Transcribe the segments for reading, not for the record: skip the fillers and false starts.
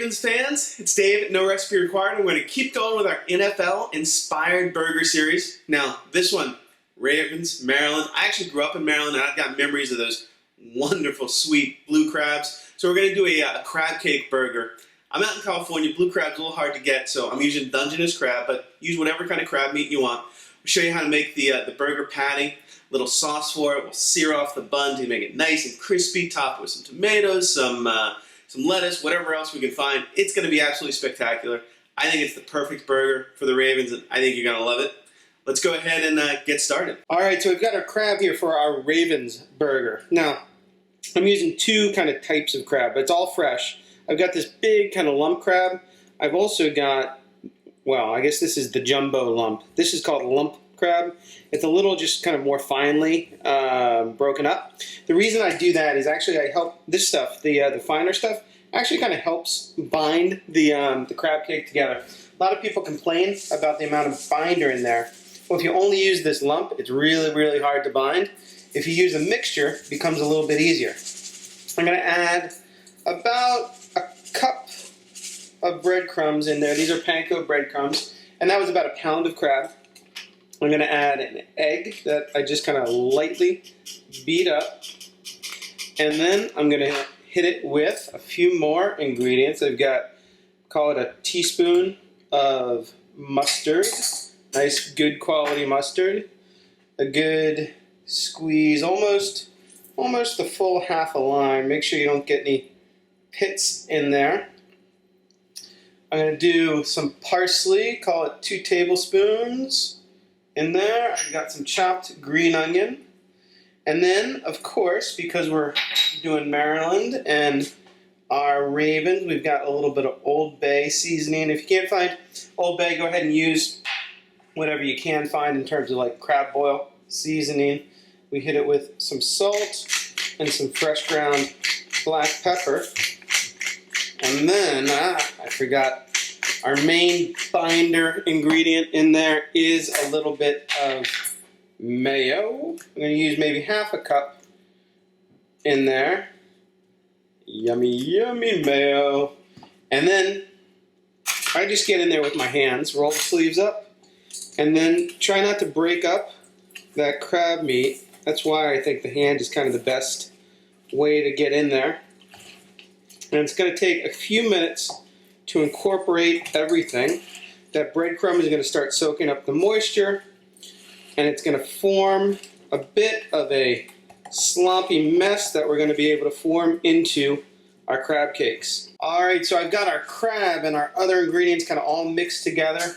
Ravens fans, it's Dave at No Recipe Required, and we're going to keep going with our NFL-inspired burger series. Now, this one, Ravens, Maryland. I actually grew up in Maryland, and I've got memories of those wonderful, sweet blue crabs. So we're going to do a crab cake burger. I'm out in California. Blue crab's a little hard to get, so I'm using Dungeness crab, but use whatever kind of crab meat you want. We'll show you how to make the burger patty, little sauce for it. We'll sear off the bun to make it nice and crispy, top it with some tomatoes, some lettuce, whatever else we can find. It's going to be absolutely spectacular. I think it's the perfect burger for the Ravens, and I think you're going to love it. Let's go ahead and get started. All right, so we've got our crab here for our Ravens burger. Now, I'm using two kind of types of crab, but it's all fresh. I've got this big kind of lump crab. I've also got, well, I guess this is the jumbo lump. This is called lump crab. It's a little just kind of more finely broken up. The reason I do that is actually I help this stuff, the finer stuff, actually kind of helps bind the crab cake together. A lot of people complain about the amount of binder in there. Well, if you only use this lump, it's really, really hard to bind. If you use a mixture, it becomes a little bit easier. I'm going to add about a cup of breadcrumbs in there. These are panko breadcrumbs, and that was about a pound of crab. I'm going to add an egg that I just kind of lightly beat up, and then I'm going to hit it with a few more ingredients. I've got, call it a teaspoon of mustard, nice good quality mustard, a good squeeze, almost the full half a lime. Make sure you don't get any pits in there. I'm going to do some parsley, call it 2 tablespoons in there. I've got some chopped green onion. And then, of course, because we're doing Maryland and our Ravens, we've got a little bit of Old Bay seasoning. If you can't find Old Bay, go ahead and use whatever you can find in terms of like crab boil seasoning. We hit it with some salt and some fresh ground black pepper. And then, I forgot, our main binder ingredient in there is a little bit of mayo. I'm going to use maybe half a cup in there. Yummy, yummy mayo. And then I just get in there with my hands, roll the sleeves up, and then try not to break up that crab meat. That's why I think the hand is kind of the best way to get in there. And it's going to take a few minutes to incorporate everything. That breadcrumb is going to start soaking up the moisture, and it's going to form a bit of a sloppy mess that we're going to be able to form into our crab cakes. Alright, so I've got our crab and our other ingredients kind of all mixed together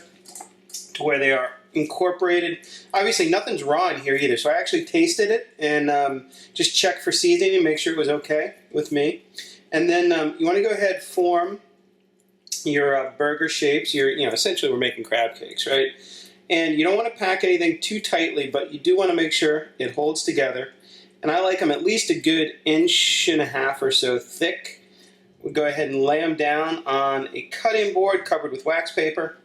to where they are incorporated. Obviously nothing's raw in here either, so I actually tasted it and just checked for seasoning and make sure it was okay with me. And then you want to go ahead and form your burger shapes. Essentially we're making crab cakes, right? And you don't want to pack anything too tightly, but you do want to make sure it holds together. And I like them at least a good 1.5 inches or so thick. We'll go ahead and lay them down on a cutting board covered with wax paper.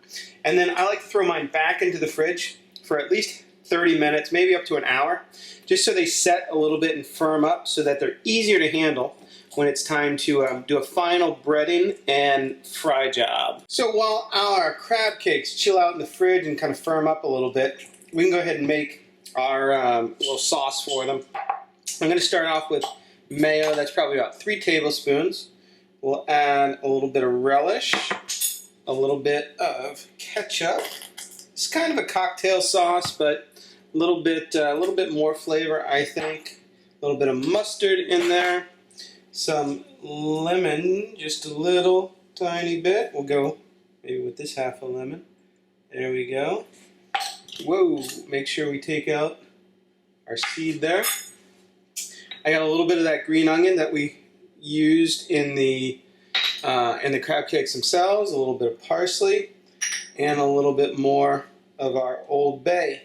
And then I like to throw mine back into the fridge for at least 30 minutes, maybe up to an hour, just so they set a little bit and firm up so that they're easier to handle when it's time to do a final breading and fry job. So while our crab cakes chill out in the fridge and kind of firm up a little bit, we can go ahead and make our little sauce for them. I'm going to start off with mayo. That's probably about 3 tablespoons. We'll add a little bit of relish, a little bit of ketchup. It's kind of a cocktail sauce, but a little bit more flavor, I think. A little bit of mustard in there. Some lemon, just a little tiny bit. We'll go maybe with this half a lemon. There we go. Whoa, make sure we take out our seed there. I got a little bit of that green onion that we used in the crab cakes themselves, a little bit of parsley, and a little bit more of our Old Bay.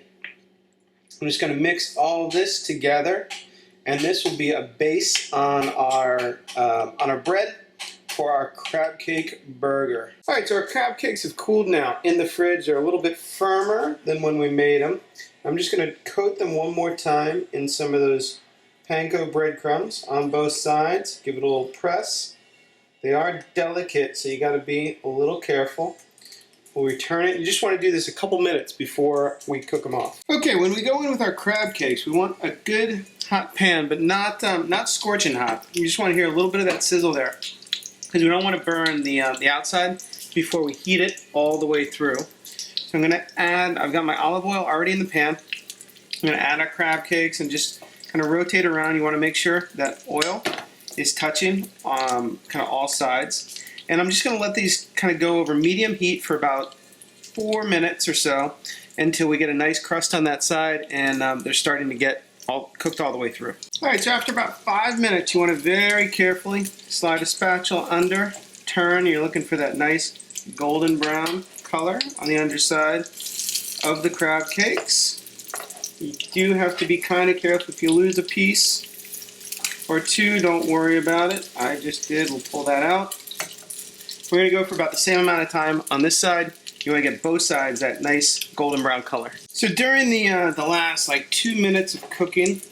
I'm just going to mix all this together, and this will be a base on our bread for our crab cake burger. All right, so our crab cakes have cooled now in the fridge. They're a little bit firmer than when we made them. I'm just going to coat them one more time in some of those panko breadcrumbs on both sides. Give it a little press. They are delicate, so you got to be a little careful. We'll return it. You just want to do this a couple minutes before we cook them off. Okay, when we go in with our crab cakes, we want a good hot pan, but not scorching hot. You just want to hear a little bit of that sizzle there, because we don't want to burn the outside before we heat it all the way through. So I'm going to add, I've got my olive oil already in the pan. I'm going to add our crab cakes and just kind of rotate around. You want to make sure that oil is touching kind of all sides. And I'm just going to let these kind of go over medium heat for about 4 minutes or so until we get a nice crust on that side and they're starting to get cooked all the way through. Alright, so after about 5 minutes, you want to very carefully slide a spatula under, turn. You're looking for that nice golden brown color on the underside of the crab cakes. You do have to be kind of careful. If you lose a piece or two, don't worry about it. I just did. We'll pull that out. We're going to go for about the same amount of time on this side. You want to get both sides that nice golden brown color. So during the last like 2 minutes of cooking,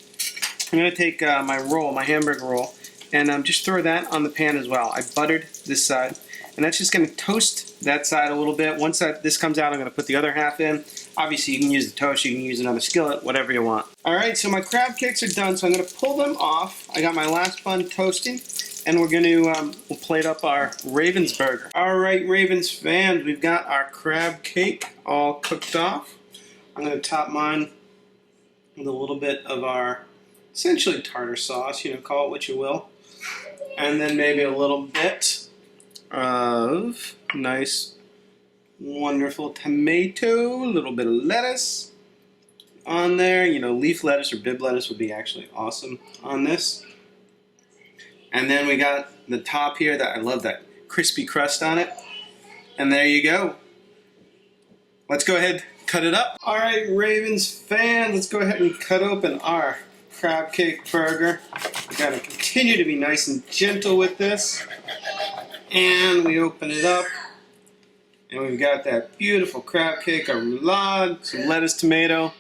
I'm going to take my roll, my hamburger roll, and just throw that on the pan as well. I buttered this side, and that's just going to toast that side a little bit. Once this comes out, I'm going to put the other half in. Obviously, you can use the toast, you can use another skillet, whatever you want. All right, so my crab cakes are done, so I'm going to pull them off. I got my last bun toasting. And we're going to we'll plate up our Ravens burger. All right, Ravens fans, we've got our crab cake all cooked off. I'm going to top mine with a little bit of our essentially tartar sauce, call it what you will. And then maybe a little bit of nice, wonderful tomato, a little bit of lettuce on there. Leaf lettuce or bib lettuce would be actually awesome on this. And then we got the top here, that I love that crispy crust on it. And there you go. Let's go ahead, cut it up. All right, Ravens fans, let's go ahead and cut open our crab cake burger. We gotta continue to be nice and gentle with this. And we open it up. And we've got that beautiful crab cake, our roulade, some lettuce, tomato.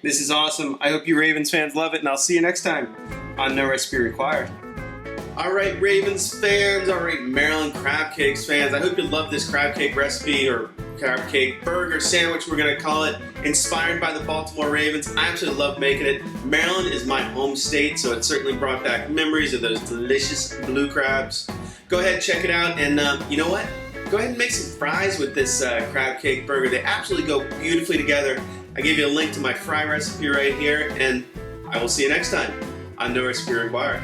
This is awesome. I hope you Ravens fans love it, and I'll see you next time on No Recipe Required. All right, Ravens fans, all right, Maryland crab cakes fans, I hope you love this crab cake recipe, or crab cake burger sandwich, we're going to call it, inspired by the Baltimore Ravens. I absolutely love making it. Maryland is my home state, so it certainly brought back memories of those delicious blue crabs. Go ahead and check it out, and you know what? Go ahead and make some fries with this crab cake burger. They absolutely go beautifully together. I gave you a link to my fry recipe right here, and I will see you next time on No Recipe Required.